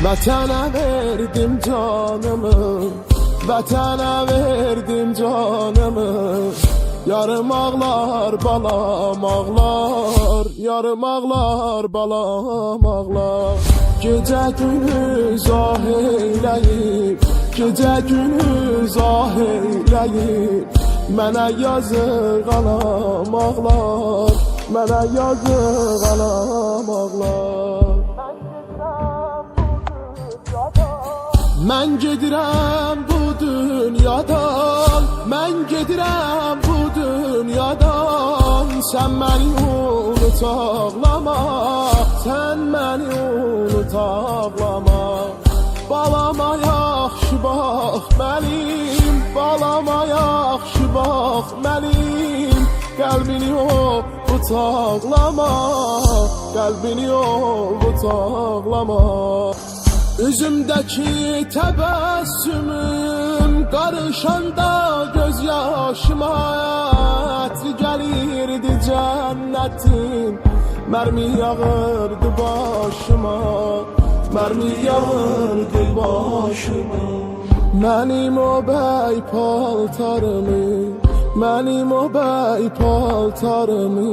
Vətənə verdim canımı, vətənə verdim canımı. Yarım ağlar balam ağlar, yarım ağlar balam ağlar. Gecə gündüz ah eyləyib, gecə gündüz ah eyləyib. Mənə yazıq anam ağlar, mənə yazıq anam ağlar. Mən gedirəm bu dünyadan, mən gedirəm bu dünyadan. Sən məni unut ağlama, sən məni unut ağlama. Balama yaxşı bax mənim, balama yaxşı bax mənim. Qəlbini ovut ağlama, qəlbini ovut ağlama. Üzümdəki təbəssümüm qarışanda göz yaşıma. Ətri gəlirdi cənnətin, mərmi yağırdı başıma, mərmi yağırdı başıma. Mənim o bəy paltarımı, mənim o bəy paltarımı